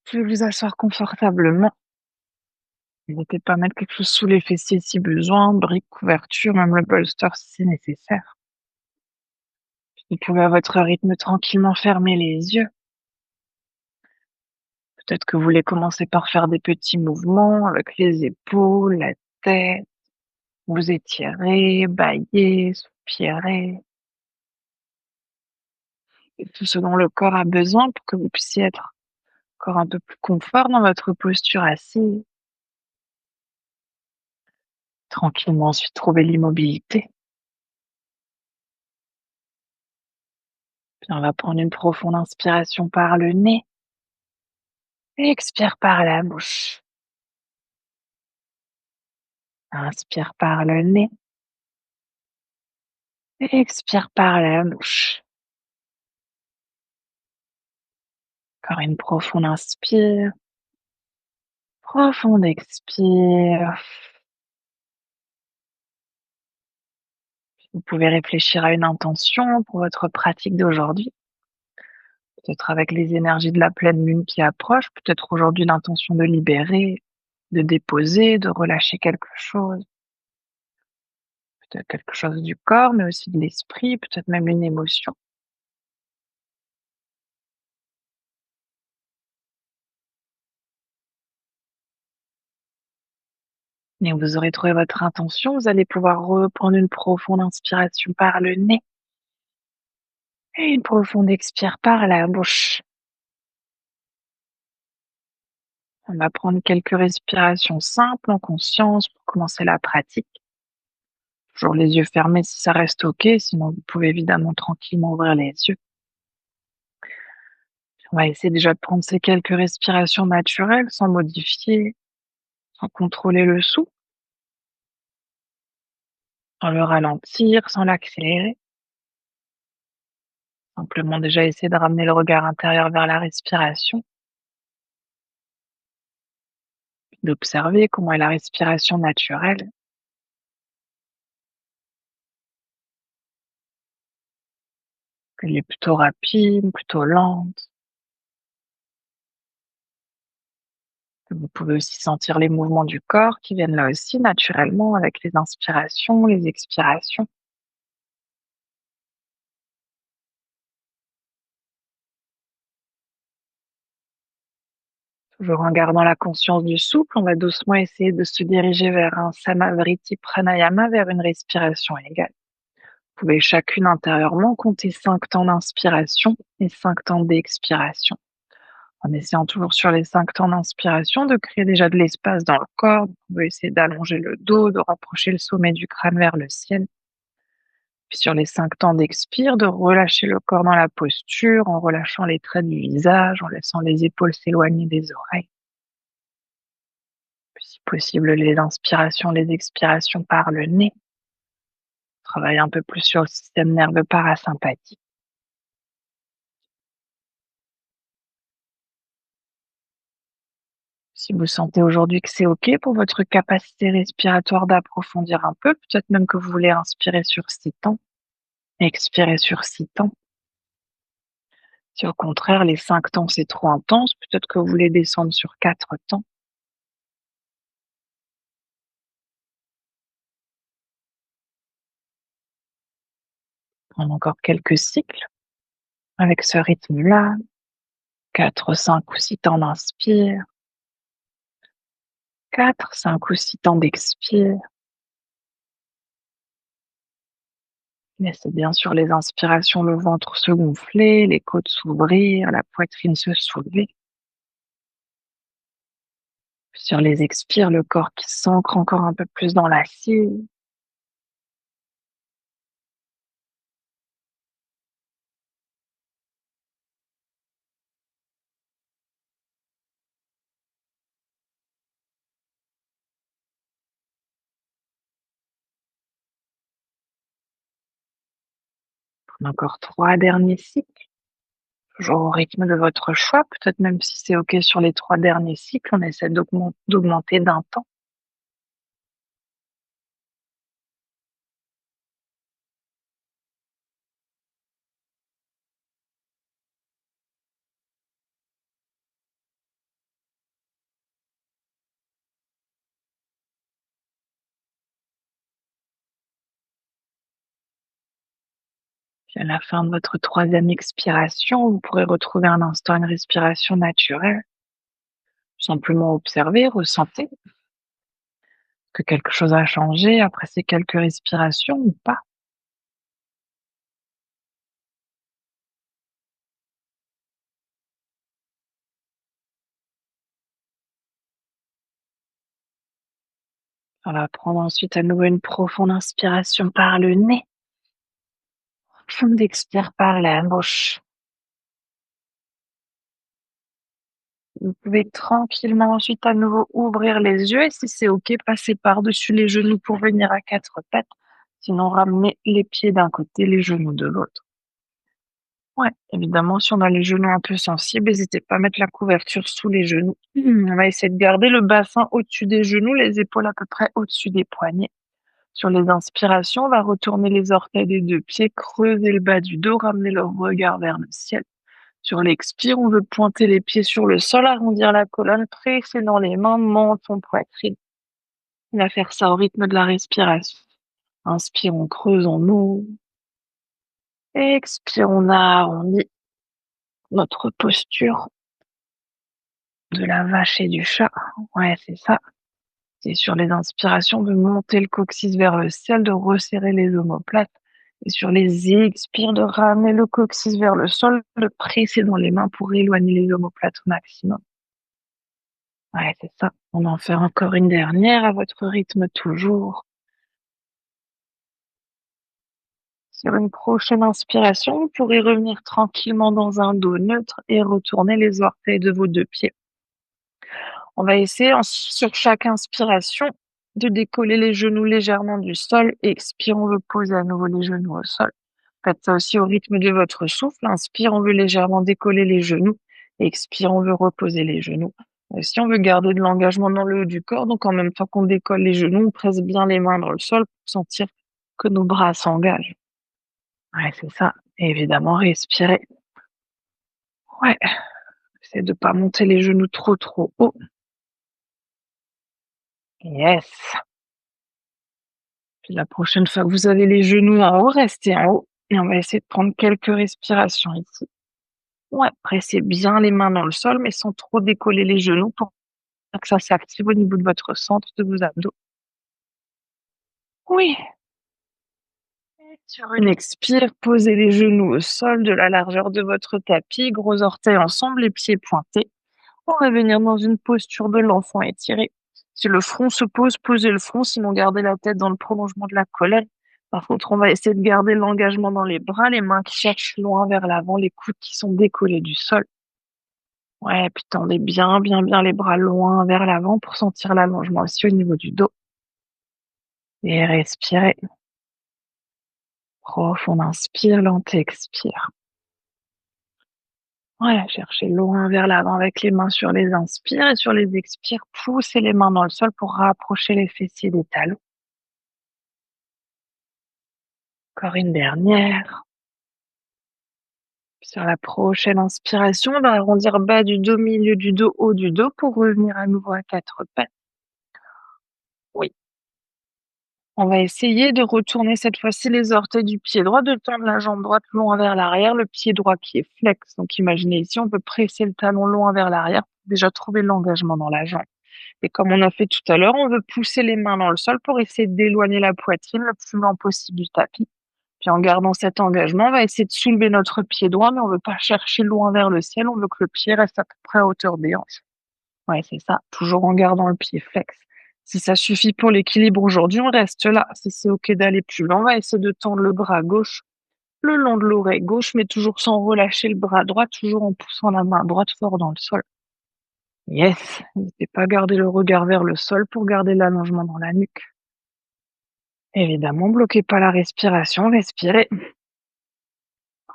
Vous pouvez vous asseoir confortablement. N'hésitez pas à mettre quelque chose sous les fessiers si besoin, briques, couverture, même le bolster si c'est nécessaire. Vous pouvez à votre rythme tranquillement fermer les yeux. Peut-être que vous voulez commencer par faire des petits mouvements avec les épaules, la tête, vous étirez, bâillez, soupirez, et tout ce dont le corps a besoin pour que vous puissiez être encore un peu plus confort dans votre posture assise. Tranquillement ensuite trouver l'immobilité. Puis on va prendre une profonde inspiration par le nez et expire par la bouche. Inspire par le nez et expire par la bouche. Encore une profonde inspire, profonde expire. Vous pouvez réfléchir à une intention pour votre pratique d'aujourd'hui. Peut-être avec les énergies de la pleine lune qui approche, peut-être aujourd'hui l'intention de libérer, de déposer, de relâcher quelque chose. Peut-être quelque chose du corps, mais aussi de l'esprit, peut-être même une émotion. Et vous aurez trouvé votre intention, vous allez pouvoir reprendre une profonde inspiration par le nez et une profonde expire par la bouche. On va prendre quelques respirations simples en conscience pour commencer la pratique. Toujours les yeux fermés si ça reste OK, sinon vous pouvez évidemment tranquillement ouvrir les yeux. On va essayer déjà de prendre ces quelques respirations naturelles sans modifier, sans contrôler le souffle, sans le ralentir, sans l'accélérer. Simplement déjà essayer de ramener le regard intérieur vers la respiration, d'observer comment est la respiration naturelle. Elle est plutôt rapide, plutôt lente. Vous pouvez aussi sentir les mouvements du corps qui viennent là aussi naturellement avec les inspirations, les expirations. Toujours en gardant la conscience du souffle, on va doucement essayer de se diriger vers un Samavriti Pranayama, vers une respiration égale. Vous pouvez chacune intérieurement compter 5 temps d'inspiration et 5 temps d'expiration. En essayant toujours sur les 5 temps d'inspiration de créer déjà de l'espace dans le corps. Vous pouvez essayer d'allonger le dos, de rapprocher le sommet du crâne vers le ciel. Puis sur les 5 temps d'expire, de relâcher le corps dans la posture, en relâchant les traits du visage, en laissant les épaules s'éloigner des oreilles. Puis si possible, les inspirations, les expirations par le nez. Travaille un peu plus sur le système nerveux parasympathique. Si vous sentez aujourd'hui que c'est OK pour votre capacité respiratoire d'approfondir un peu, peut-être même que vous voulez inspirer sur 6 temps, expirer sur 6 temps. Si au contraire les 5 temps c'est trop intense, peut-être que vous voulez descendre sur 4 temps. Prendre encore quelques cycles avec ce rythme-là, 4, 5 ou 6 temps d'inspire, 4, 5 ou 6 temps d'expire. Laissez bien sûr les inspirations, le ventre se gonfler, les côtes s'ouvrir, la poitrine se soulever. Sur les expires, le corps qui s'ancre encore un peu plus dans l'assiette. Encore 3 derniers cycles, toujours au rythme de votre choix, peut-être même si c'est OK sur les 3 derniers cycles, on essaie d'augmenter d'un temps. Puis à la fin de votre troisième expiration, vous pourrez retrouver un instant une respiration naturelle. Simplement observer, ressentir que quelque chose a changé après ces quelques respirations ou pas. On va prendre ensuite à nouveau une profonde inspiration par le nez. Profonde expire par la bouche. Vous pouvez tranquillement ensuite à nouveau ouvrir les yeux et si c'est OK, passer par-dessus les genoux pour venir à quatre pattes. Sinon, ramener les pieds d'un côté, les genoux de l'autre. Ouais, évidemment, si on a les genoux un peu sensibles, n'hésitez pas à mettre la couverture sous les genoux. On va essayer de garder le bassin au-dessus des genoux, les épaules à peu près au-dessus des poignets. Sur les inspirations, on va retourner les orteils des deux pieds, creuser le bas du dos, ramener le regard vers le ciel. Sur l'expire, on veut pointer les pieds sur le sol, arrondir la colonne, presser dans les mains, menton, poitrine. On va faire ça au rythme de la respiration. Inspire, on creuse, on ouvre. Expire, on arrondit notre posture de la vache et du chat. Ouais, c'est ça. C'est sur les inspirations de monter le coccyx vers le ciel, de resserrer les omoplates. Et sur les expires, de ramener le coccyx vers le sol, de presser dans les mains pour éloigner les omoplates au maximum. Ouais, c'est ça. On en fait encore une dernière à votre rythme toujours. Sur une prochaine inspiration, vous pourrez revenir tranquillement dans un dos neutre et retourner les orteils de vos deux pieds. On va essayer sur chaque inspiration de décoller les genoux légèrement du sol et expire, on veut poser à nouveau les genoux au sol. Faites ça aussi au rythme de votre souffle. Inspire, on veut légèrement décoller les genoux. Expire, on veut reposer les genoux. Si on veut garder de l'engagement dans le haut du corps, donc en même temps qu'on décolle les genoux, on presse bien les mains dans le sol pour sentir que nos bras s'engagent. Ouais, c'est ça. Et évidemment, respirer. Ouais, c'est de pas monter les genoux trop haut. Yes. Puis la prochaine fois que vous avez les genoux en haut, restez en haut. Et on va essayer de prendre quelques respirations ici. Ouais, pressez bien les mains dans le sol, mais sans trop décoller les genoux pour que ça s'active au niveau de votre centre de vos abdos. Oui. Et sur une expire, posez les genoux au sol de la largeur de votre tapis, gros orteils ensemble, les pieds pointés. On va venir dans une posture de l'enfant étiré. Si le front se pose, posez le front, sinon gardez la tête dans le prolongement de la colonne. Par contre, on va essayer de garder l'engagement dans les bras, les mains qui cherchent loin vers l'avant, les coudes qui sont décollés du sol. Ouais, puis tendez bien les bras loin vers l'avant pour sentir l'allongement aussi au niveau du dos. Et respirez. Profond inspire, lent expire. Ouais, cherchez loin vers l'avant avec les mains sur les inspires et sur les expires, poussez les mains dans le sol pour rapprocher les fessiers des talons. Encore une dernière. Sur la prochaine inspiration, on va arrondir bas du dos, milieu du dos, haut du dos pour revenir à nouveau à quatre pattes. Oui. On va essayer de retourner cette fois-ci les orteils du pied droit, de tendre la jambe droite loin vers l'arrière, le pied droit qui est flex. Donc imaginez ici, on peut presser le talon loin vers l'arrière pour déjà trouver l'engagement dans la jambe. Et comme on a fait tout à l'heure, on veut pousser les mains dans le sol pour essayer d'éloigner la poitrine le plus loin possible du tapis. Puis en gardant cet engagement, on va essayer de soulever notre pied droit, mais on ne veut pas chercher loin vers le ciel, on veut que le pied reste à peu près à hauteur des hanches. Ouais, c'est ça, toujours en gardant le pied flex. Si ça suffit pour l'équilibre aujourd'hui, on reste là. Si c'est OK d'aller plus loin, on va essayer de tendre le bras gauche le long de l'oreille gauche, mais toujours sans relâcher le bras droit, toujours en poussant la main droite fort dans le sol. Yes, n'hésitez pas à garder le regard vers le sol pour garder l'allongement dans la nuque. Évidemment, bloquez pas la respiration, respirez.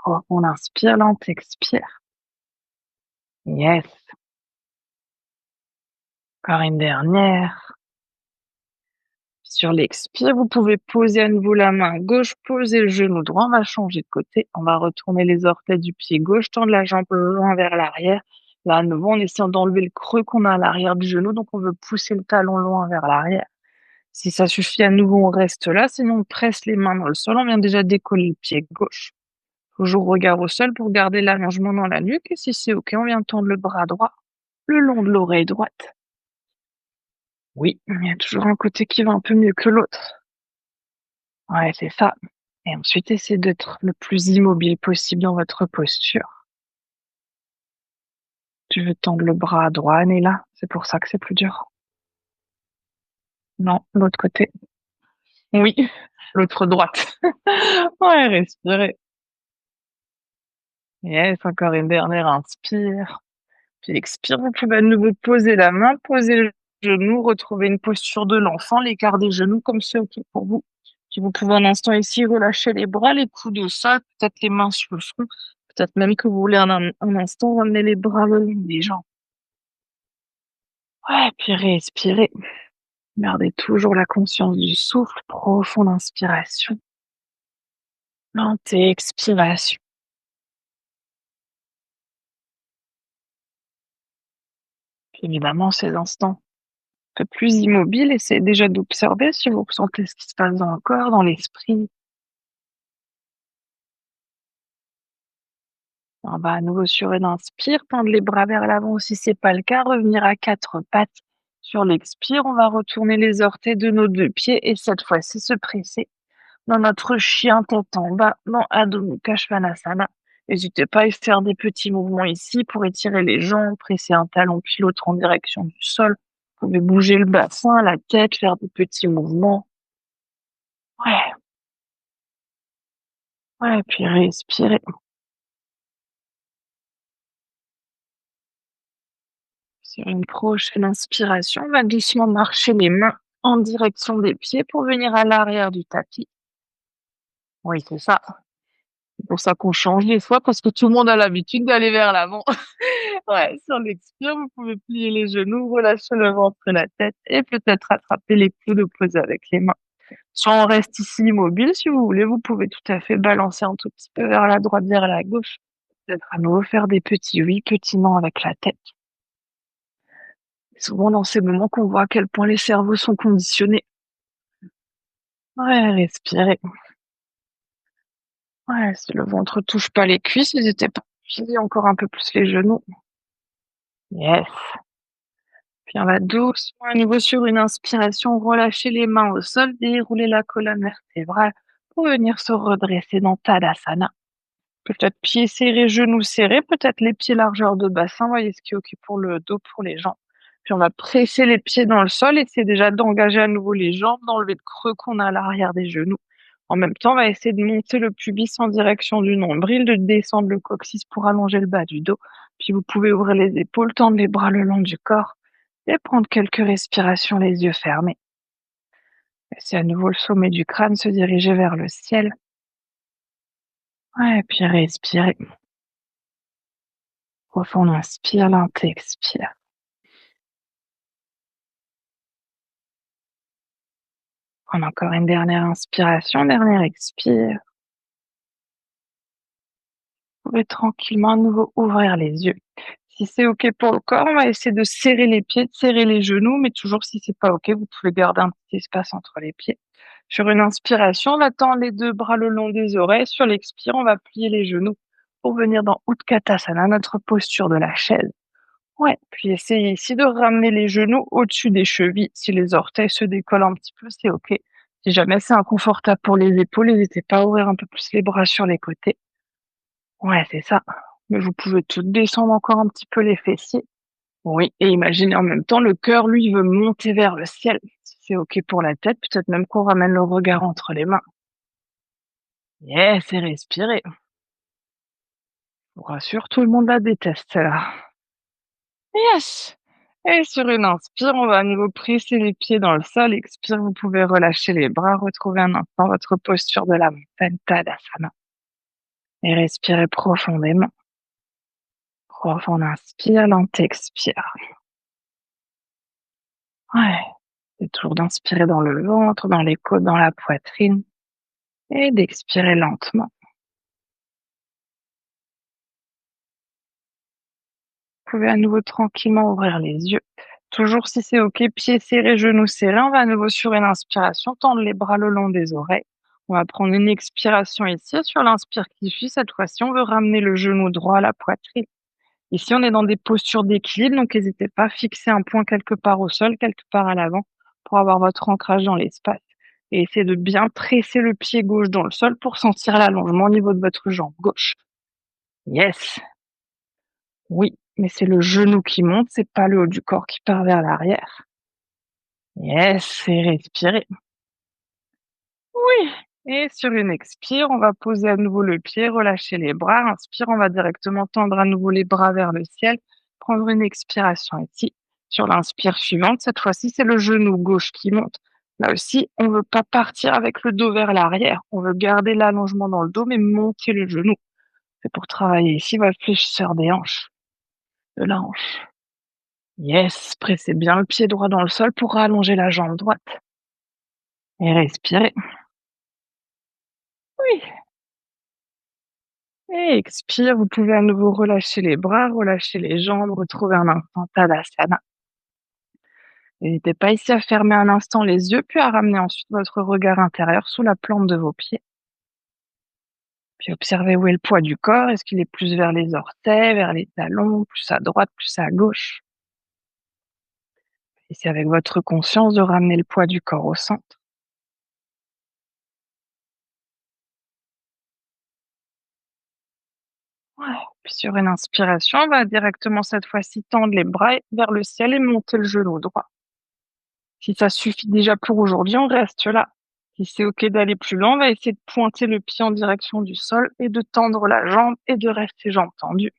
Oh, on inspire, là, on expire. Yes. Encore une dernière. Sur l'expire, vous pouvez poser à nouveau la main gauche, poser le genou droit. On va changer de côté. On va retourner les orteils du pied gauche, tendre la jambe loin vers l'arrière. Là, à nouveau, on essaie d'enlever le creux qu'on a à l'arrière du genou. Donc, on veut pousser le talon loin vers l'arrière. Si ça suffit à nouveau, on reste là. Sinon, on presse les mains dans le sol. On vient déjà décoller le pied gauche. Toujours regard au sol pour garder l'allongement dans la nuque. Et si c'est OK, on vient tendre le bras droit le long de l'oreille droite. Oui, il y a toujours un côté qui va un peu mieux que l'autre. Ouais, c'est ça. Et ensuite, essayez d'être le plus immobile possible dans votre posture. Tu veux tendre le bras droit, Néla? C'est pour ça que c'est plus dur. Non, l'autre côté. Oui, l'autre droite. Ouais, respirez. Yes, encore une dernière, inspire. Puis expire, vous pouvez à nouveau poser la main, poser le genou, retrouver une posture de l'enfant, l'écart des genoux comme c'est OK pour vous. Puis vous pouvez un instant ici relâcher les bras, les coudes au sol, peut-être les mains sur le front, peut-être même que vous voulez un instant ramener les bras le long des jambes. Ouais, puis respirez. Gardez toujours la conscience du souffle, profonde inspiration, lente expiration. Puis évidemment, ces instants un peu plus immobiles, essayez déjà d'observer si vous ressentez ce qui se passe dans le corps, dans l'esprit. On va à nouveau sur une inspire, tendre les bras vers l'avant si c'est pas le cas, revenir à quatre pattes. Sur l'expire, on va retourner les orteils de nos deux pieds et cette fois-ci se presser dans notre chien tête en bas, dans Adho Mukha Svanasana. N'hésitez pas à faire des petits mouvements ici pour étirer les jambes, presser un talon puis l'autre en direction du sol. Vous pouvez bouger le bassin, la tête, faire des petits mouvements. Ouais, ouais, puis respirer. Sur une prochaine inspiration, on va doucement marcher les mains en direction des pieds pour venir à l'arrière du tapis. Oui, c'est ça. C'est pour ça qu'on change des fois parce que tout le monde a l'habitude d'aller vers l'avant. Ouais, sur l'expire, vous pouvez plier les genoux, relâcher le ventre et la tête et peut-être attraper les coudes opposés avec les mains. Soit on reste ici immobile, si vous voulez, vous pouvez tout à fait balancer un tout petit peu vers la droite, vers la gauche. Peut-être à nouveau faire des petits oui, petits non avec la tête. C'est souvent dans ces moments qu'on voit à quel point les cerveaux sont conditionnés. Ouais, respirez. Ouais, si le ventre touche pas les cuisses, n'hésitez pas à plier encore un peu plus les genoux. Yes. Puis on va doucement à nouveau sur une inspiration, relâcher les mains au sol, dérouler la colonne vertébrale pour venir se redresser dans Tadasana. Peut-être pieds serrés, genoux serrés, peut-être les pieds largeur de bassin, voyez ce qui est OK pour le dos, pour les jambes. Puis on va presser les pieds dans le sol, essayer déjà d'engager à nouveau les jambes, d'enlever le creux qu'on a à l'arrière des genoux. En même temps, on va essayer de monter le pubis en direction du nombril, de descendre le coccyx pour allonger le bas du dos. Puis vous pouvez ouvrir les épaules, tendre les bras le long du corps et prendre quelques respirations les yeux fermés. Laissez à nouveau le sommet du crâne se diriger vers le ciel. Ouais, puis respirez. Profond inspire, lente expire. Prends encore une dernière inspiration, dernière expire. Vous pouvez tranquillement à nouveau ouvrir les yeux. Si c'est OK pour le corps, on va essayer de serrer les pieds, de serrer les genoux, mais toujours si c'est pas OK, vous pouvez garder un petit espace entre les pieds. Sur une inspiration, on va tendre les deux bras le long des oreilles. Sur l'expire, on va plier les genoux pour venir dans Utkatasana, notre posture de la chaise. Ouais, puis essayez ici de ramener les genoux au-dessus des chevilles. Si les orteils se décollent un petit peu, c'est OK. Si jamais c'est inconfortable pour les épaules, n'hésitez pas à ouvrir un peu plus les bras sur les côtés. Ouais, c'est ça. Mais vous pouvez tout descendre encore un petit peu les fessiers. Oui, et imaginez en même temps, le cœur, lui, il veut monter vers le ciel. Si c'est OK pour la tête, peut-être même qu'on ramène le regard entre les mains. Yes, et respirez. Je vous rassure, tout le monde la déteste, celle-là. Yes! Et sur une inspire, on va à nouveau presser les pieds dans le sol. Expire, vous pouvez relâcher les bras, retrouver un instant votre posture de la montagne Tadasana. Et respirez profondément. Profond inspire, lente expire. Ouais. C'est toujours d'inspirer dans le ventre, dans les côtes, dans la poitrine. Et d'expirer lentement. Vous pouvez à nouveau tranquillement ouvrir les yeux. Toujours si c'est OK, pieds serrés, genoux serrés. On va à nouveau sur une inspiration, tendre les bras le long des oreilles. On va prendre une expiration ici. Sur l'inspire qui suit, cette fois-ci, on veut ramener le genou droit à la poitrine. Ici, on est dans des postures d'équilibre, donc n'hésitez pas à fixer un point quelque part au sol, quelque part à l'avant, pour avoir votre ancrage dans l'espace. Et essayez de bien presser le pied gauche dans le sol pour sentir l'allongement au niveau de votre jambe gauche. Yes, oui, mais c'est le genou qui monte, c'est pas le haut du corps qui part vers l'arrière. Yes, et respirez. Oui, et sur une expire, on va poser à nouveau le pied, relâcher les bras. Inspire, on va directement tendre à nouveau les bras vers le ciel. Prendre une expiration ici. Sur l'inspire suivante, cette fois-ci, c'est le genou gauche qui monte. Là aussi, on ne veut pas partir avec le dos vers l'arrière. On veut garder l'allongement dans le dos, mais monter le genou. C'est pour travailler ici votre fléchisseur des hanches, de la hanche. Yes, pressez bien le pied droit dans le sol pour rallonger la jambe droite. Et respirez. Oui. Et expire, vous pouvez à nouveau relâcher les bras, relâcher les jambes, retrouver un instant Tadasana. N'hésitez pas ici à fermer un instant les yeux, puis à ramener ensuite votre regard intérieur sous la plante de vos pieds. Puis observez où est le poids du corps. Est-ce qu'il est plus vers les orteils, vers les talons, plus à droite, plus à gauche? Et c'est avec votre conscience de ramener le poids du corps au centre. Ouais. Puis sur une inspiration, on va directement cette fois-ci tendre les bras vers le ciel et monter le genou droit. Si ça suffit déjà pour aujourd'hui, on reste là. Si c'est OK d'aller plus loin, on va essayer de pointer le pied en direction du sol et de tendre la jambe et de rester jambes tendues.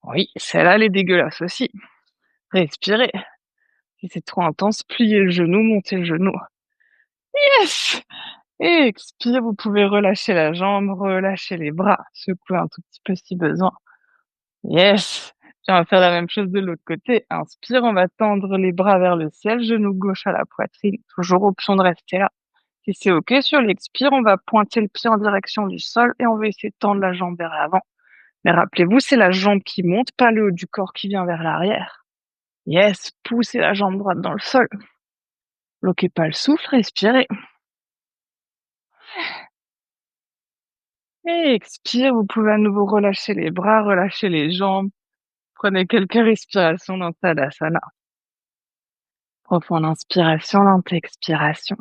Oui, celle-là, elle est dégueulasse aussi. Respirez. Si c'est trop intense, pliez le genou, montez le genou. Yes! Et expire, vous pouvez relâcher la jambe, relâcher les bras, secouer un tout petit peu si besoin. Yes! On va faire la même chose de l'autre côté. Inspire, on va tendre les bras vers le ciel, genou gauche à la poitrine. Toujours option de rester là. Si c'est OK, sur l'expire, on va pointer le pied en direction du sol et on va essayer de tendre la jambe vers l'avant. Mais rappelez-vous, c'est la jambe qui monte, pas le haut du corps qui vient vers l'arrière. Yes, poussez la jambe droite dans le sol. Bloquez pas le souffle, respirez. Et expire, vous pouvez à nouveau relâcher les bras, relâcher les jambes. Prenez quelques respirations dans Tadasana. Profonde inspiration, lente expiration.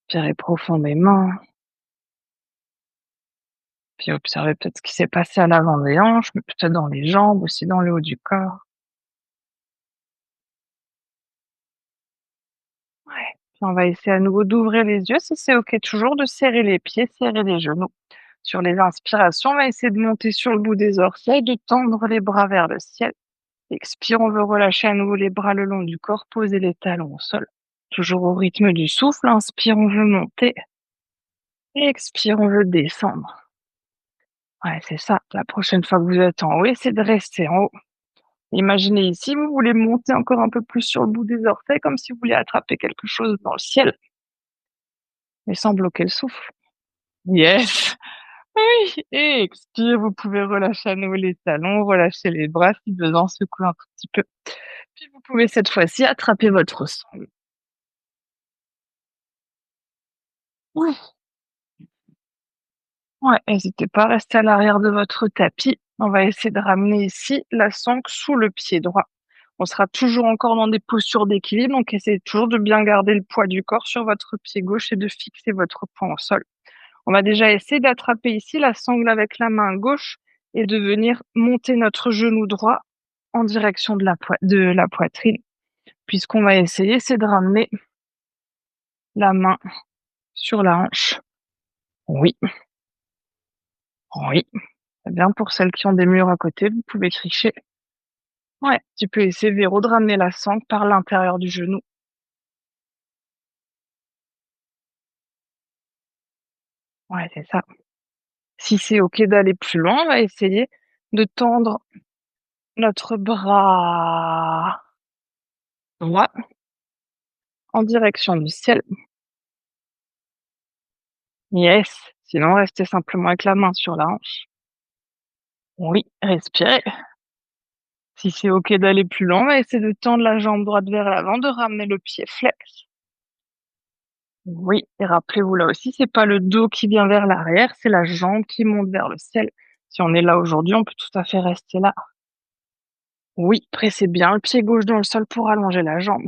Inspirez profondément. Puis observez peut-être ce qui s'est passé à l'avant des hanches, mais peut-être dans les jambes, aussi dans le haut du corps. Ouais. Puis on va essayer à nouveau d'ouvrir les yeux, si c'est OK toujours, de serrer les pieds, serrer les genoux. Sur les inspirations, on va essayer de monter sur le bout des orteils, de tendre les bras vers le ciel. Expire, on veut relâcher à nouveau les bras le long du corps, poser les talons au sol. Toujours au rythme du souffle, inspire, on veut monter. Et expire, on veut descendre. Ouais, c'est ça. La prochaine fois que vous êtes en haut, essayez de rester en haut. Imaginez ici, vous voulez monter encore un peu plus sur le bout des orteils, comme si vous vouliez attraper quelque chose dans le ciel, mais sans bloquer le souffle. Yes! Oui! Et expire, vous pouvez relâcher à nouveau les talons, relâcher les bras si besoin, secouer un tout petit peu. Puis vous pouvez cette fois-ci attraper votre sangle. Ouais. Ouais, n'hésitez pas à rester à l'arrière de votre tapis. On va essayer de ramener ici la sangle sous le pied droit. On sera toujours encore dans des postures d'équilibre, donc essayez toujours de bien garder le poids du corps sur votre pied gauche et de fixer votre poing au sol. On va déjà essayer d'attraper ici la sangle avec la main gauche et de venir monter notre genou droit en direction de la poitrine. Puis ce qu'on va essayer, c'est de ramener la main sur la hanche. Oui, oui. C'est bien pour celles qui ont des murs à côté, vous pouvez tricher. Ouais, tu peux essayer, Véro, de ramener la sangle par l'intérieur du genou. Ouais, c'est ça. Si c'est OK d'aller plus loin, on va essayer de tendre notre bras droit en direction du ciel. Yes, sinon restez simplement avec la main sur la hanche. Oui, respirez. Si c'est OK d'aller plus loin, on va essayer de tendre la jambe droite vers l'avant, de ramener le pied flex. Oui, et rappelez-vous là aussi, c'est pas le dos qui vient vers l'arrière, c'est la jambe qui monte vers le ciel. Si on est là aujourd'hui, on peut tout à fait rester là. Oui, pressez bien le pied gauche dans le sol pour allonger la jambe.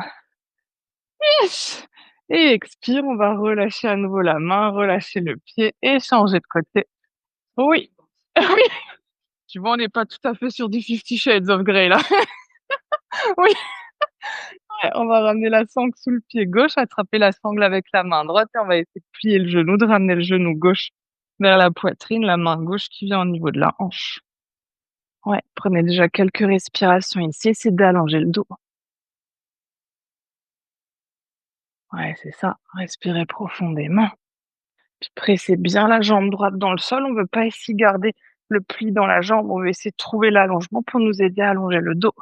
Yes! Et expire, on va relâcher à nouveau la main, relâcher le pied et changer de côté. Oui, oui, tu vois, on n'est pas tout à fait sur du Fifty Shades of Grey là. Oui, ouais, on va ramener la sangle sous le pied gauche, attraper la sangle avec la main droite et on va essayer de plier le genou, de ramener le genou gauche vers la poitrine, la main gauche qui vient au niveau de la hanche. Ouais, prenez déjà quelques respirations ici, essayez d'allonger le dos. Ouais, c'est ça, respirez profondément. Puis pressez bien la jambe droite dans le sol, on veut pas ici garder le pli dans la jambe, on veut essayer de trouver l'allongement pour nous aider à allonger le dos.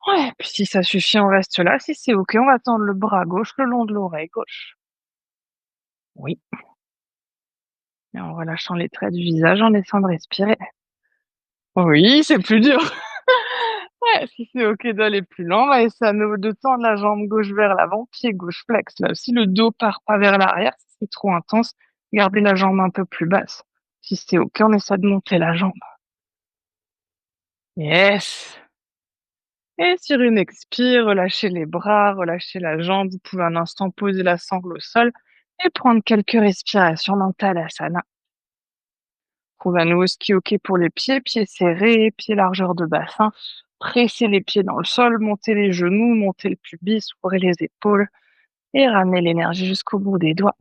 Ouais, puis si ça suffit, on reste là. Si c'est OK, on va tendre le bras gauche le long de l'oreille gauche. Oui, et en relâchant les traits du visage, en essayant de respirer. Oui, c'est plus dur. Ouais, si c'est OK d'aller plus loin, on va essayer à nouveau de tendre la jambe gauche vers l'avant, pied gauche flex. Là aussi, le dos part pas vers l'arrière, si c'est trop intense, gardez la jambe un peu plus basse. Si c'est OK, on essaie de monter la jambe. Yes! Et sur une expire, relâchez les bras, relâchez la jambe. Vous pouvez un instant poser la sangle au sol et prendre quelques respirations dans Tadasana. Trouve à nouveau ce qui est OK pour les pieds, pieds serrés, pieds largeur de bassin. Pressez les pieds dans le sol, montez les genoux, montez le pubis, ouvrez les épaules et ramenez l'énergie jusqu'au bout des doigts.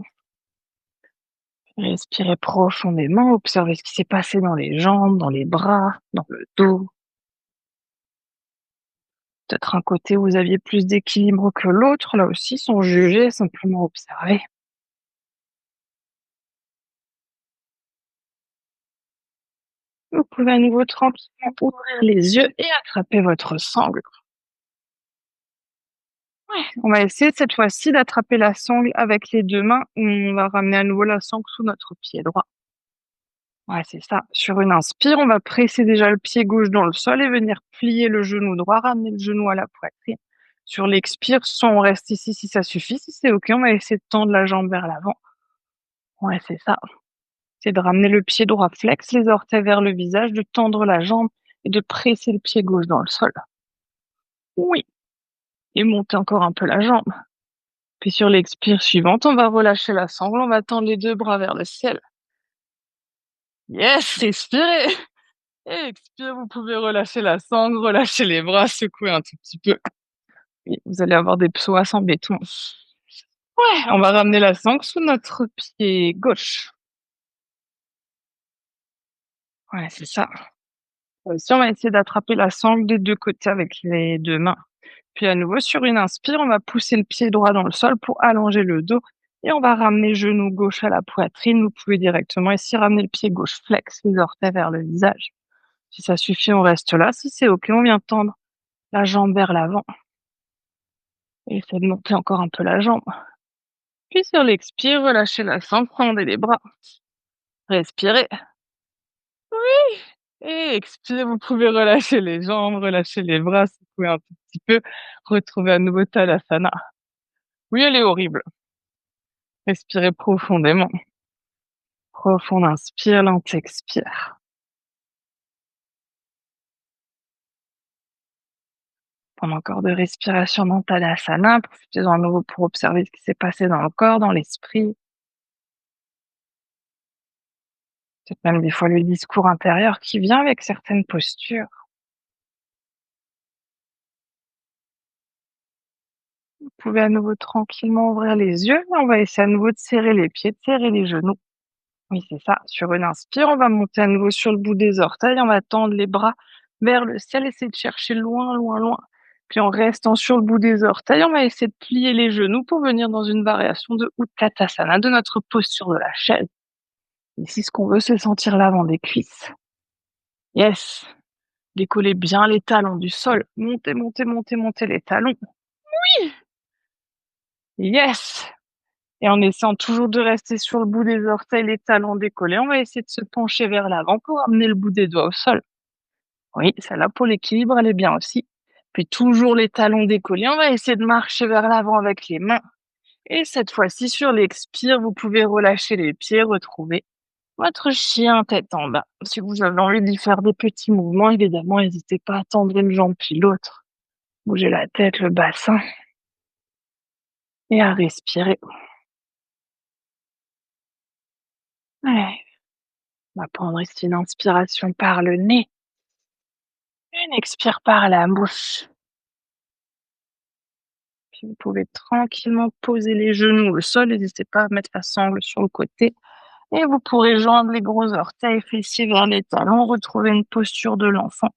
Respirez profondément, observez ce qui s'est passé dans les jambes, dans les bras, dans le dos. Peut-être un côté où vous aviez plus d'équilibre que l'autre, là aussi, sans juger, simplement observer. Vous pouvez à nouveau tranquillement ouvrir les yeux et attraper votre sangle. Ouais, on va essayer cette fois-ci d'attraper la sangle avec les 2 mains. On va ramener à nouveau la sangle sous notre pied droit. Ouais, c'est ça. Sur une inspire, on va presser déjà le pied gauche dans le sol et venir plier le genou droit, ramener le genou à la poitrine. Sur l'expire, soit on reste ici si ça suffit. Si c'est OK, on va essayer de tendre la jambe vers l'avant. Ouais, c'est ça. C'est de ramener le pied droit flex, les orteils vers le visage, de tendre la jambe et de presser le pied gauche dans le sol. Oui, et monter encore un peu la jambe. Puis sur l'expire suivante, on va relâcher la sangle, on va tendre les 2 bras vers le ciel. Yes, respirez. Et expire, vous pouvez relâcher la sangle, relâcher les bras, secouer un tout petit peu. Et vous allez avoir des psoas en béton. Ouais, on va ramener la sangle sous notre pied gauche. Ouais, c'est ça. Aussi, on va essayer d'attraper la sangle des 2 côtés avec les 2 mains. Puis à nouveau, sur une inspire, on va pousser le pied droit dans le sol pour allonger le dos et on va ramener genou gauche à la poitrine. Vous pouvez directement ici ramener le pied gauche flex, les orteils vers le visage. Si ça suffit, on reste là. Si c'est OK, on vient tendre la jambe vers l'avant et essayer de monter encore un peu la jambe. Puis sur l'expire, relâchez la sangle, tendez les bras. Respirez. Et expire, vous pouvez relâcher les jambes, relâcher les bras, secouer un tout petit peu, retrouver à nouveau Tadasana. Oui, elle est horrible. Respirez profondément. Profonde inspire, lente expire. Prendre encore de respiration dans Tadasana. Profitez-en à nouveau pour observer ce qui s'est passé dans le corps, dans l'esprit. Peut-être même des fois le discours intérieur qui vient avec certaines postures. Vous pouvez à nouveau tranquillement ouvrir les yeux. On va essayer à nouveau de serrer les pieds, de serrer les genoux. Oui, c'est ça. Sur une inspire, on va monter à nouveau sur le bout des orteils. On va tendre les bras vers le ciel, essayer de chercher loin, loin, loin. Puis en restant sur le bout des orteils, on va essayer de plier les genoux pour venir dans une variation de Utkatasana, de notre posture de la chaise. Ici, ce qu'on veut, c'est sentir l'avant des cuisses. Yes. Décollez bien les talons du sol. Montez, montez, montez, montez les talons. Yes. Et en essayant toujours de rester sur le bout des orteils, les talons décollés, on va essayer de se pencher vers l'avant pour amener le bout des doigts au sol. Oui, celle-là pour l'équilibre, elle est bien aussi. Puis toujours les talons décollés, on va essayer de marcher vers l'avant avec les mains Et cette fois-ci, sur l'expire, vous pouvez relâcher les pieds, retrouver votre chien tête en bas. Si vous avez envie d'y faire des petits mouvements, évidemment, n'hésitez pas à tendre une jambe puis l'autre. Bougez la tête, le bassin et à respirer. Ouais. On va prendre ici une inspiration par le nez, une expire par la bouche. Puis vous pouvez tranquillement poser les genoux au sol, n'hésitez pas à mettre la sangle sur le côté. Et vous pourrez joindre les gros orteils fessiers vers les talons, retrouver une posture de l'enfant.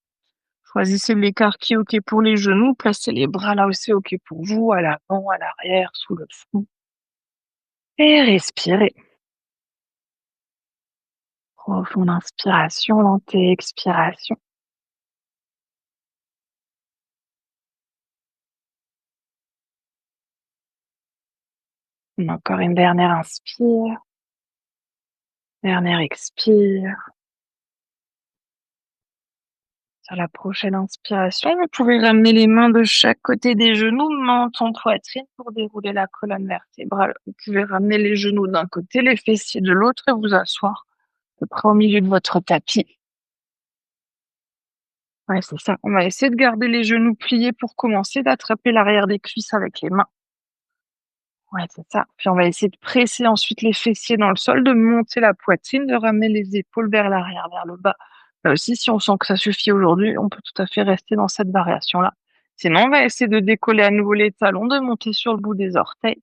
Choisissez l'écart qui est OK pour les genoux, placez les bras là où c'est OK pour vous, à l'avant, à l'arrière, sous le front. Et respirez. Profonde inspiration, lente expiration. Encore une dernière inspire, dernière expire. Sur la prochaine inspiration, vous pouvez ramener les mains de chaque côté des genoux, menton, poitrine pour dérouler la colonne vertébrale. Vous pouvez ramener les genoux d'un côté, les fessiers de l'autre et vous asseoir à peu près au milieu de votre tapis. Ouais, c'est ça. On va essayer de garder les genoux pliés pour commencer, d'attraper l'arrière des cuisses avec les mains. Ouais, c'est ça. Puis on va essayer de presser ensuite les fessiers dans le sol, de monter la poitrine, de ramener les épaules vers l'arrière, vers le bas. Là aussi, si on sent que ça suffit aujourd'hui, on peut tout à fait rester dans cette variation-là. Sinon, on va essayer de décoller à nouveau les talons, de monter sur le bout des orteils.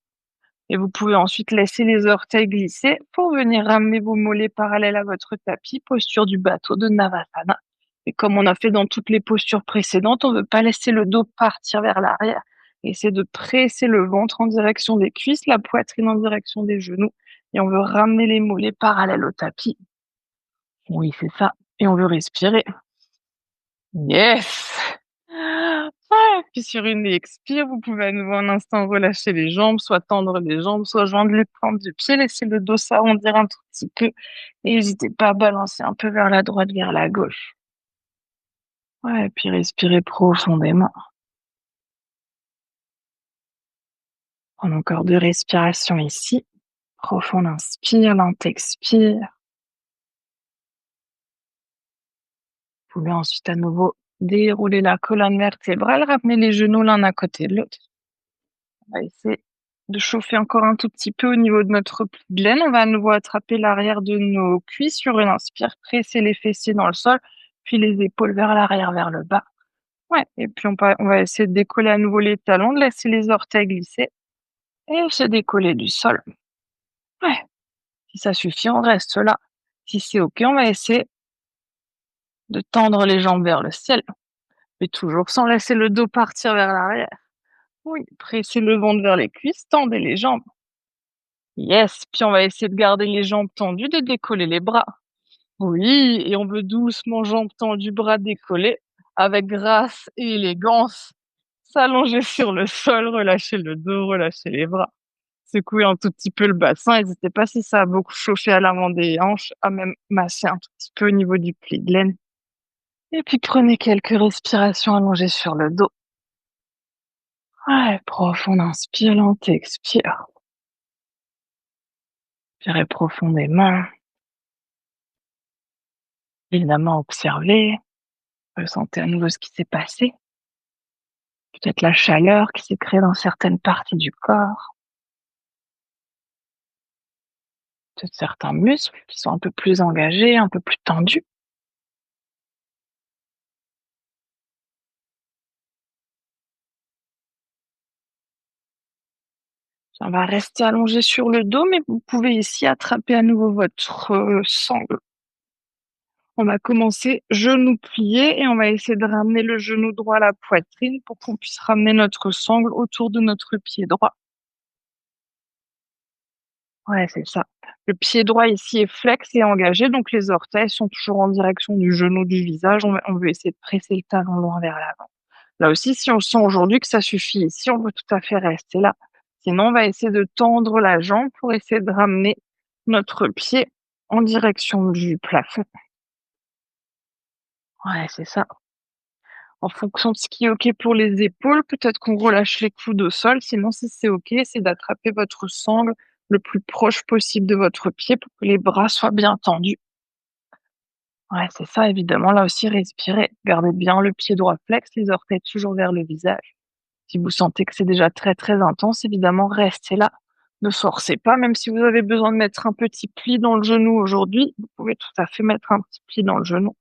Et vous pouvez ensuite laisser les orteils glisser pour venir ramener vos mollets parallèles à votre tapis, posture du bateau de Navasana. Et comme on a fait dans toutes les postures précédentes, on ne veut pas laisser le dos partir vers l'arrière. Essayer de presser le ventre en direction des cuisses, la poitrine en direction des genoux. Et on veut ramener les mollets parallèles au tapis. Oui, c'est ça. Et on veut respirer. Yes! Puis sur une expire, vous pouvez à nouveau un instant relâcher les jambes, soit tendre les jambes, soit joindre les plantes du pied, laisser le dos s'arrondir un tout petit peu. Et n'hésitez pas à balancer un peu vers la droite, vers la gauche. Ouais, et puis respirez profondément. Prends encore 2 respirations ici. Profonde inspire, lente expire. Vous pouvez ensuite à nouveau dérouler la colonne vertébrale, ramener les genoux l'un à côté de l'autre. On va essayer de chauffer encore un tout petit peu au niveau de notre pli de laine. On va à nouveau attraper l'arrière de nos cuisses sur une inspire, presser les fessiers dans le sol, puis les épaules vers l'arrière, vers le bas. Ouais, et puis on va essayer de décoller à nouveau les talons, de laisser les orteils glisser et se décoller du sol. Ouais, si ça suffit, on reste là. Si c'est OK, on va essayer de tendre les jambes vers le ciel, mais toujours sans laisser le dos partir vers l'arrière. Oui, pressez le ventre vers les cuisses, tendez les jambes. Yes, puis on va essayer de garder les jambes tendues, de décoller les bras. Oui, et on veut doucement jambes tendues, bras décollés, avec grâce et élégance. S'allonger sur le sol, relâcher le dos, relâcher les bras. Secouer un tout petit peu le bassin. N'hésitez pas si ça a beaucoup chauffé à l'avant des hanches, à même masser un tout petit peu au niveau du pli de laine. Et puis prenez quelques respirations allongées sur le dos. Ouais, profonde inspire, lente expire. Inspirez profondément. Évidemment, observez. Ressentez à nouveau ce qui s'est passé. Peut-être la chaleur qui s'est créée dans certaines parties du corps. Peut-être certains muscles qui sont un peu plus engagés, un peu plus tendus. On va rester allongé sur le dos, mais vous pouvez ici attraper à nouveau votre sangle. On va commencer genou plié et on va essayer de ramener le genou droit à la poitrine pour qu'on puisse ramener notre sangle autour de notre pied droit. Ouais, c'est ça. Le pied droit ici est flex et engagé, donc les orteils sont toujours en direction du genou du visage. On veut essayer de presser le talon loin vers l'avant. Là aussi, si on sent aujourd'hui que ça suffit ici, on peut tout à fait rester là. Sinon, on va essayer de tendre la jambe pour essayer de ramener notre pied en direction du plafond. Ouais, c'est ça. En fonction de ce qui est OK pour les épaules, peut-être qu'on relâche les coudes au sol. Sinon, si c'est OK, c'est d'attraper votre sangle le plus proche possible de votre pied pour que les bras soient bien tendus. Ouais, c'est ça, évidemment. Là aussi, respirez. Gardez bien le pied droit flex, les orteils toujours vers le visage. Si vous sentez que c'est déjà très, très intense, évidemment, restez là. Ne forcez pas, même si vous avez besoin de mettre un petit pli dans le genou aujourd'hui, vous pouvez tout à fait mettre un petit pli dans le genou.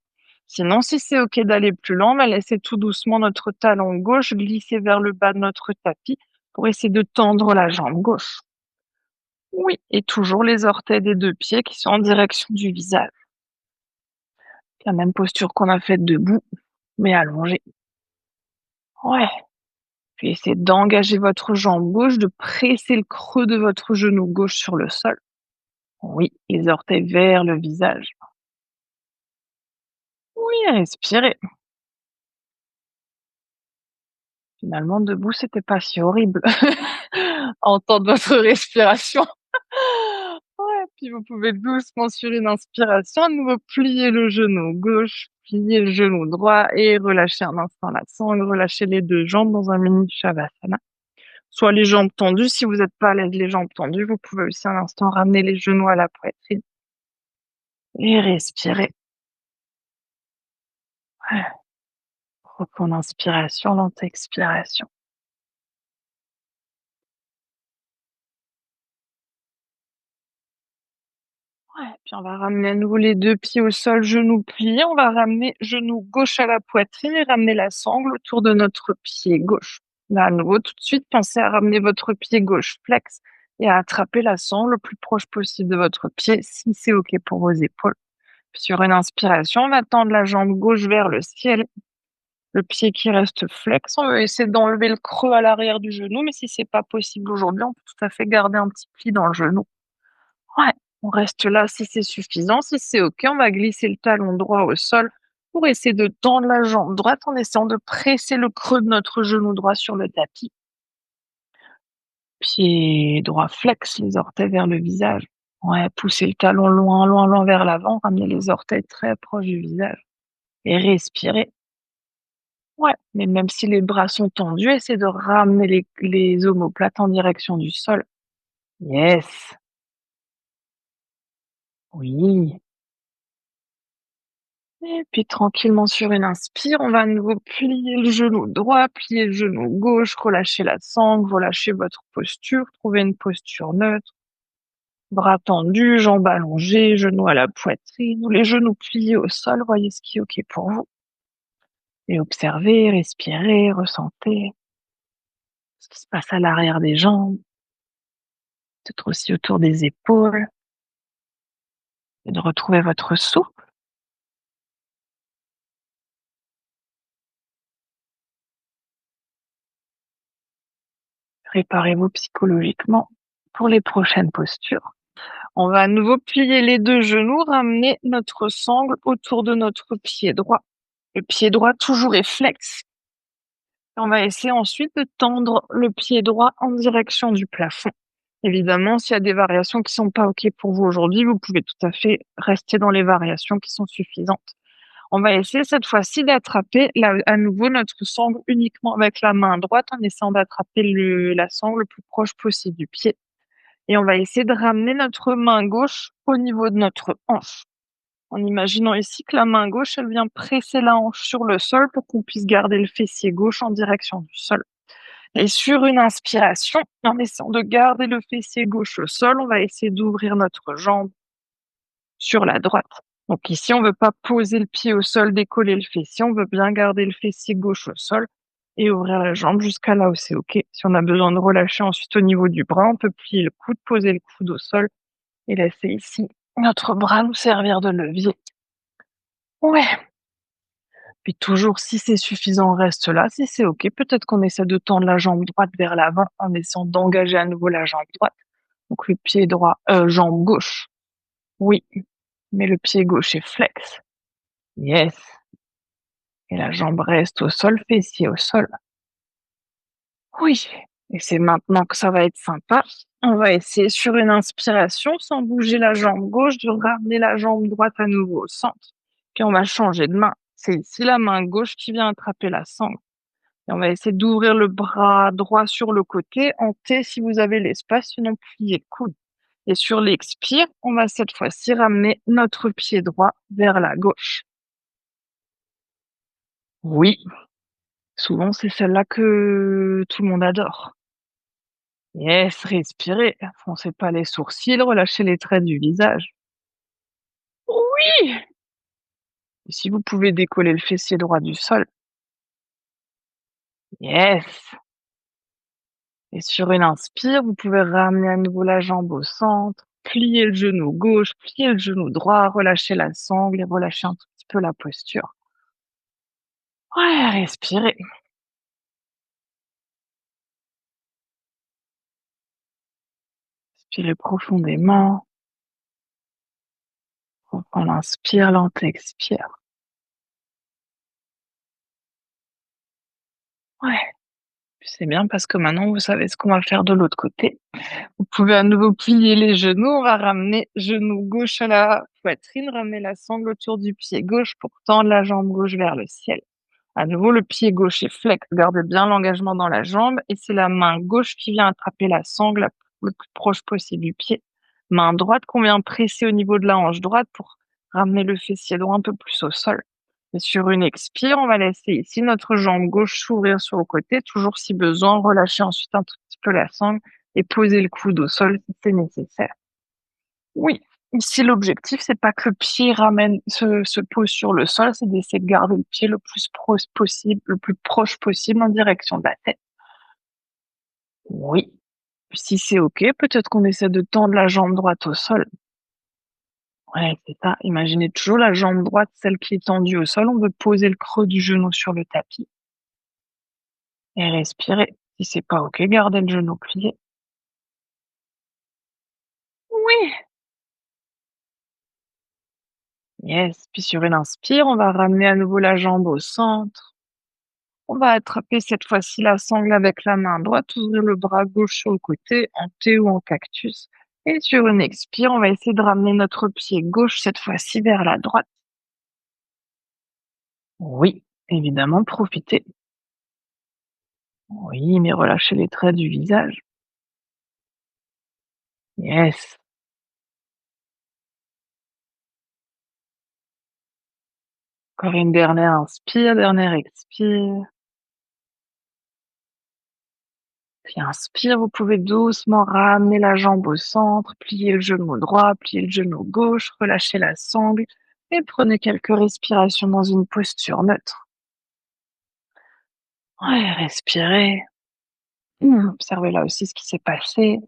Sinon, si c'est OK d'aller plus loin, on va laisser tout doucement notre talon gauche glisser vers le bas de notre tapis pour essayer de tendre la jambe gauche. Oui, et toujours les orteils des deux pieds qui sont en direction du visage. La même posture qu'on a faite debout, mais allongée. Ouais. Puis essayez d'engager votre jambe gauche, de presser le creux de votre genou gauche sur le sol. Oui, les orteils vers le visage. Oui, respirez. Finalement, debout, c'était pas si horrible. Entendre votre respiration. Ouais, puis vous pouvez doucement sur une inspiration, à nouveau plier le genou gauche, plier le genou droit et relâcher un instant la sangle, relâcher les deux jambes dans un mini shavasana. Soit les jambes tendues, si vous n'êtes pas à l'aise les jambes tendues, vous pouvez aussi un instant ramener les genoux à la poitrine et respirer. Ouais. Profonde inspiration, lente expiration. Ouais, puis on va ramener à nouveau les 2 pieds au sol, genoux pliés. On va ramener genou gauche à la poitrine et ramener la sangle autour de notre pied gauche. Là, à nouveau, tout de suite, pensez à ramener votre pied gauche flex et à attraper la sangle le plus proche possible de votre pied si c'est OK pour vos épaules. Puis sur une inspiration, on va tendre la jambe gauche vers le ciel, le pied qui reste flex. On va essayer d'enlever le creux à l'arrière du genou, mais si c'est pas possible aujourd'hui, on peut tout à fait garder un petit pli dans le genou. Ouais, on reste là si c'est suffisant. Si c'est OK, on va glisser le talon droit au sol pour essayer de tendre la jambe droite en essayant de presser le creux de notre genou droit sur le tapis. Pied droit flex, les orteils vers le visage. Ouais, poussez le talon loin, loin, loin vers l'avant, ramenez les orteils très proches du visage et respirez. Ouais, mais même si les bras sont tendus, essayez de ramener les omoplates en direction du sol. Yes, oui. Et puis tranquillement sur une inspire, on va à nouveau plier le genou droit, plier le genou gauche, relâcher la sangle, relâcher votre posture, trouver une posture neutre, bras tendus, jambes allongées, genoux à la poitrine, ou les genoux pliés au sol, voyez ce qui est OK pour vous. Et observez, respirez, ressentez ce qui se passe à l'arrière des jambes, peut-être aussi autour des épaules, et de retrouver votre souffle. Préparez-vous psychologiquement pour les prochaines postures. On va à nouveau plier les 2 genoux, ramener notre sangle autour de notre pied droit. Le pied droit toujours est flex. On va essayer ensuite de tendre le pied droit en direction du plafond. Évidemment, s'il y a des variations qui sont pas OK pour vous aujourd'hui, vous pouvez tout à fait rester dans les variations qui sont suffisantes. On va essayer cette fois-ci d'attraper à nouveau notre sangle uniquement avec la main droite en essayant d'attraper la sangle le plus proche possible du pied. Et on va essayer de ramener notre main gauche au niveau de notre hanche. En imaginant ici que la main gauche, elle vient presser la hanche sur le sol pour qu'on puisse garder le fessier gauche en direction du sol. Et sur une inspiration, en essayant de garder le fessier gauche au sol, on va essayer d'ouvrir notre jambe sur la droite. Donc ici, on ne veut pas poser le pied au sol, décoller le fessier, on veut bien garder le fessier gauche au sol et ouvrir la jambe jusqu'à là où c'est OK. Si on a besoin de relâcher ensuite au niveau du bras, on peut plier le coude, poser le coude au sol et laisser ici notre bras nous servir de levier. Ouais, puis toujours si c'est suffisant, on reste là. Si c'est OK, peut-être qu'on essaie de tendre la jambe droite vers l'avant en essayant d'engager à nouveau la jambe droite. Donc le pied droit, jambe gauche. Oui, mais le pied gauche est flex. Yes. Et la jambe reste au sol, fessier au sol. Oui. Et c'est maintenant que ça va être sympa. On va essayer sur une inspiration, sans bouger la jambe gauche, de ramener la jambe droite à nouveau au centre. Puis on va changer de main. C'est ici la main gauche qui vient attraper la sangle. Et on va essayer d'ouvrir le bras droit sur le côté, en T si vous avez l'espace, sinon pliez le coude. Et sur l'expire, on va cette fois-ci ramener notre pied droit vers la gauche. Oui, souvent c'est celle-là que tout le monde adore. Yes, respirez, foncez pas les sourcils, relâchez les traits du visage. Oui! Et si vous pouvez décoller le fessier droit du sol. Yes! Et sur une inspire, vous pouvez ramener à nouveau la jambe au centre, plier le genou gauche, plier le genou droit, relâcher la sangle et relâcher un tout petit peu la posture. Ouais, respirez. Inspirez profondément. On inspire, lente expire. Ouais, c'est bien parce que maintenant vous savez ce qu'on va faire de l'autre côté. Vous pouvez à nouveau plier les genoux. On va ramener genou gauche à la poitrine, ramener la sangle autour du pied gauche pour tendre la jambe gauche vers le ciel. À nouveau, le pied gauche est flex. Gardez bien l'engagement dans la jambe et c'est la main gauche qui vient attraper la sangle le plus proche possible du pied. Main droite qu'on vient presser au niveau de la hanche droite pour ramener le fessier droit un peu plus au sol. Et sur une expire, on va laisser ici notre jambe gauche s'ouvrir sur le côté, toujours si besoin, relâcher ensuite un tout petit peu la sangle et poser le coude au sol si c'est nécessaire. Oui, ici l'objectif, c'est pas que le pied se pose sur le sol, c'est d'essayer de garder le pied le plus proche possible, le plus proche possible en direction de la tête. Oui. Si c'est OK, peut-être qu'on essaie de tendre la jambe droite au sol. Ouais, c'est ça. Imaginez toujours la jambe droite, celle qui est tendue au sol. On veut poser le creux du genou sur le tapis et respirer. Si c'est pas OK, gardez le genou plié. Oui. Yes. Puis sur une inspire, on va ramener à nouveau la jambe au centre. On va attraper cette fois-ci la sangle avec la main droite, ouvrir le bras gauche sur le côté, en T ou en cactus. Et sur une expire, on va essayer de ramener notre pied gauche cette fois-ci vers la droite. Oui, évidemment, profitez. Oui, mais relâchez les traits du visage. Yes. Encore une dernière inspire, dernière expire. Puis inspire, vous pouvez doucement ramener la jambe au centre, plier le genou droit, plier le genou gauche, relâcher la sangle et prenez quelques respirations dans une posture neutre. Ouais, respirez. Observez là aussi ce qui s'est passé,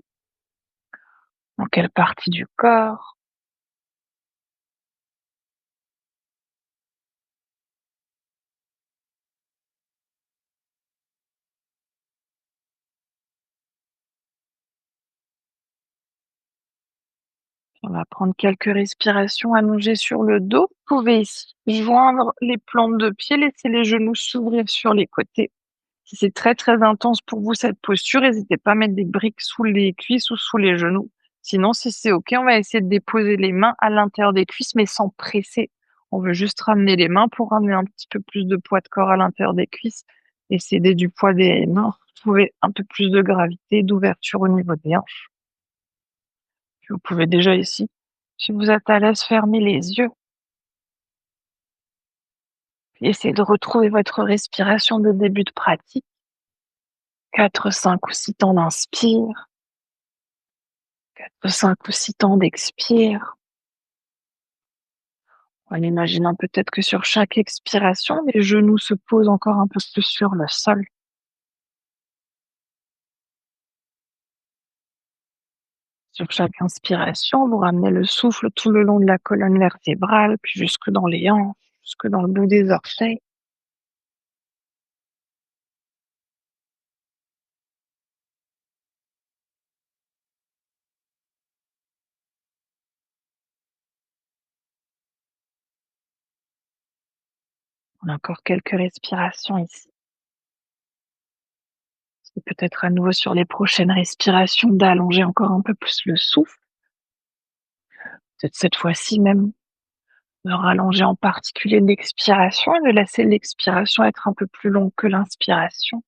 dans quelle partie du corps. On va prendre quelques respirations allongées sur le dos. Vous pouvez ici joindre les plantes de pied, laisser les genoux s'ouvrir sur les côtés. Si c'est très très intense pour vous cette posture, n'hésitez pas à mettre des briques sous les cuisses ou sous les genoux. Sinon, si c'est OK, on va essayer de déposer les mains à l'intérieur des cuisses, mais sans presser. On veut juste ramener les mains pour ramener un petit peu plus de poids de corps à l'intérieur des cuisses et céder du poids des mains. Trouver un peu plus de gravité, d'ouverture au niveau des hanches. Vous pouvez déjà ici, si vous êtes à l'aise, fermer les yeux et essayer de retrouver votre respiration de début de pratique. 4, 5 ou 6 temps d'inspire, 4, 5 ou 6 temps d'expire. En imaginant peut-être que sur chaque expiration, les genoux se posent encore un peu plus sur le sol. Sur chaque inspiration, vous ramenez le souffle tout le long de la colonne vertébrale, puis jusque dans les hanches, jusque dans le bout des orteils. On a encore quelques respirations ici. Et peut-être à nouveau sur les prochaines respirations d'allonger encore un peu plus le souffle. Peut-être cette fois-ci même De rallonger en particulier l'expiration et de laisser l'expiration être un peu plus longue que l'inspiration.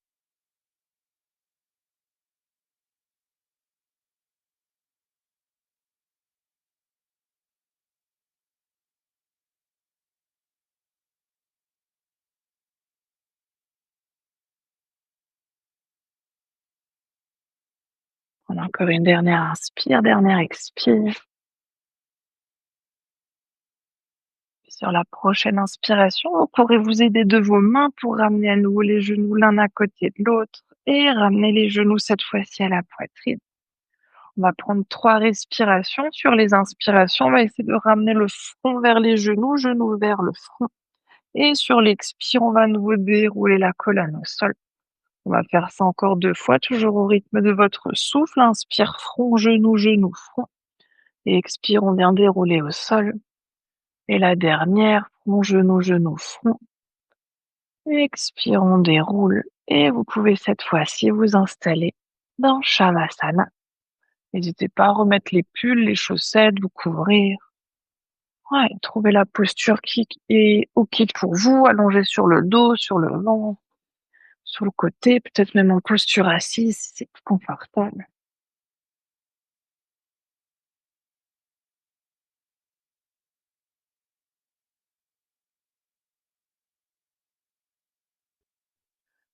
On a encore une dernière inspire, dernière expire. Sur la prochaine inspiration, vous pourrez vous aider de vos mains pour ramener à nouveau les genoux l'un à côté de l'autre et ramener les genoux cette fois-ci à la poitrine. On va prendre 3 respirations. Sur les inspirations, on va essayer de ramener le front vers les genoux vers le front. Et sur l'expire, on va à nouveau dérouler la colonne au sol. On va faire ça encore 2 fois, toujours au rythme de votre souffle. Inspire, front, genou, front. Et expire, on vient dérouler au sol. Et la dernière, front, front. Expire, on déroule. Et vous pouvez cette fois-ci vous installer dans Shavasana. N'hésitez pas à remettre les pulls, les chaussettes, vous couvrir. Ouais, trouvez la posture qui est OK pour vous, allongé sur le dos, sur le ventre, sur le côté, peut-être même en posture assise si c'est plus confortable.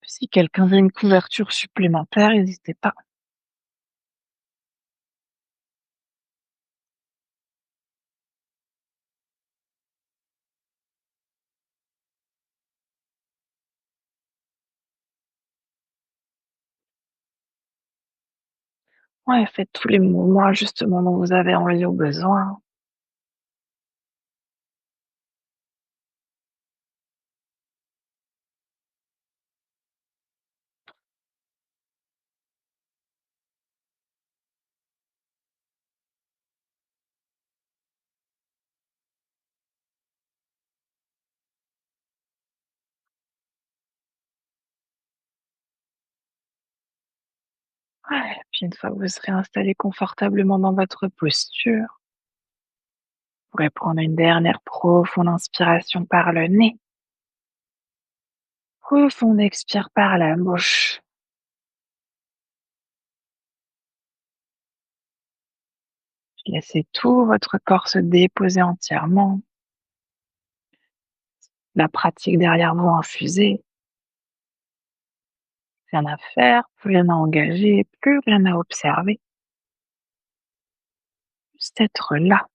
Si quelqu'un veut une couverture supplémentaire, n'hésitez pas. Ouais, faites tous les mouvements, justement, dont vous avez envie ou besoin. Ouais, puis une fois que vous serez installé confortablement dans votre posture, vous pourrez prendre une dernière profonde inspiration par le nez. Profonde expire par la bouche. Laissez tout votre corps se déposer entièrement. La pratique derrière vous infusée. Rien à faire, plus rien à engager, plus rien à observer. Juste être là.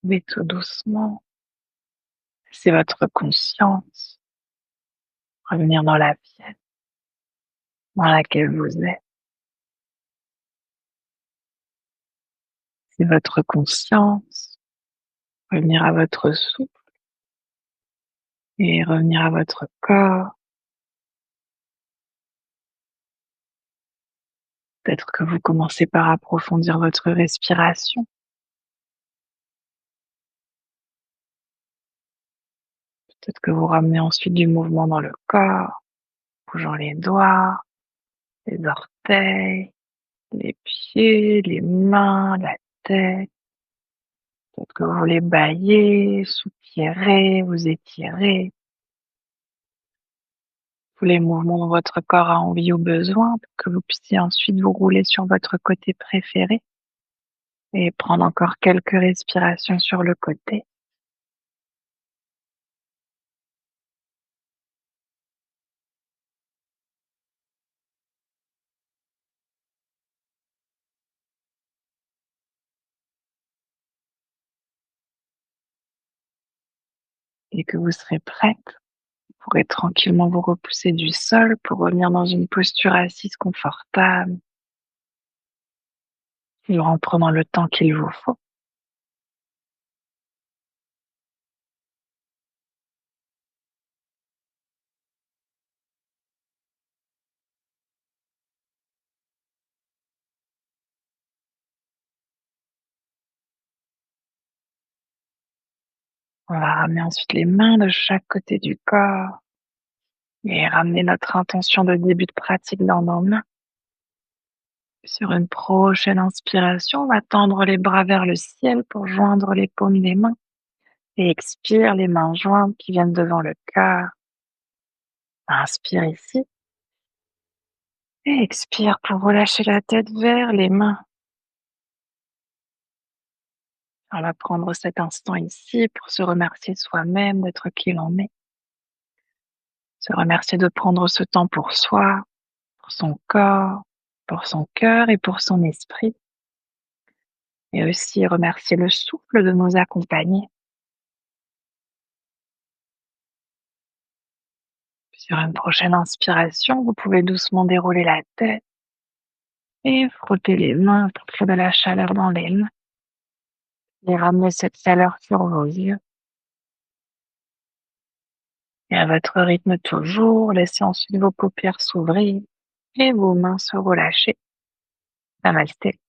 pouvez tout doucement laisser votre conscience revenir dans la pièce dans laquelle vous êtes. C'est votre conscience revenir à votre souffle et revenir à votre corps. Peut-être que vous commencez par approfondir votre respiration. Peut-être que vous ramenez ensuite du mouvement dans le corps, bougeant les doigts, les orteils, les pieds, les mains, la tête. Peut-être que vous voulez bâiller, soupirer, vous étirer. Tous les mouvements dont votre corps a envie ou besoin pour que vous puissiez ensuite vous rouler sur votre côté préféré et prendre encore quelques respirations sur le côté. Et que vous serez prête, vous pourrez tranquillement vous repousser du sol pour revenir dans une posture assise confortable, toujours en prenant le temps qu'il vous faut. On va ramener ensuite les mains de chaque côté du corps et ramener notre intention de début de pratique dans nos mains. Sur une prochaine inspiration, on va tendre les bras vers le ciel pour joindre les paumes des mains et expire les mains jointes qui viennent devant le cœur. Inspire ici et expire pour relâcher la tête vers les mains. On va prendre cet instant ici pour se remercier soi-même d'être qui l'on est, se remercier de prendre ce temps pour soi, pour son corps, pour son cœur et pour son esprit, et aussi remercier le souffle de nous accompagner. Sur une prochaine inspiration, vous pouvez doucement dérouler la tête et frotter les mains pour créer de la chaleur dans les mains et ramener cette chaleur sur vos yeux. Et à votre rythme toujours, laissez ensuite vos paupières s'ouvrir et vos mains se relâcher. Namasté.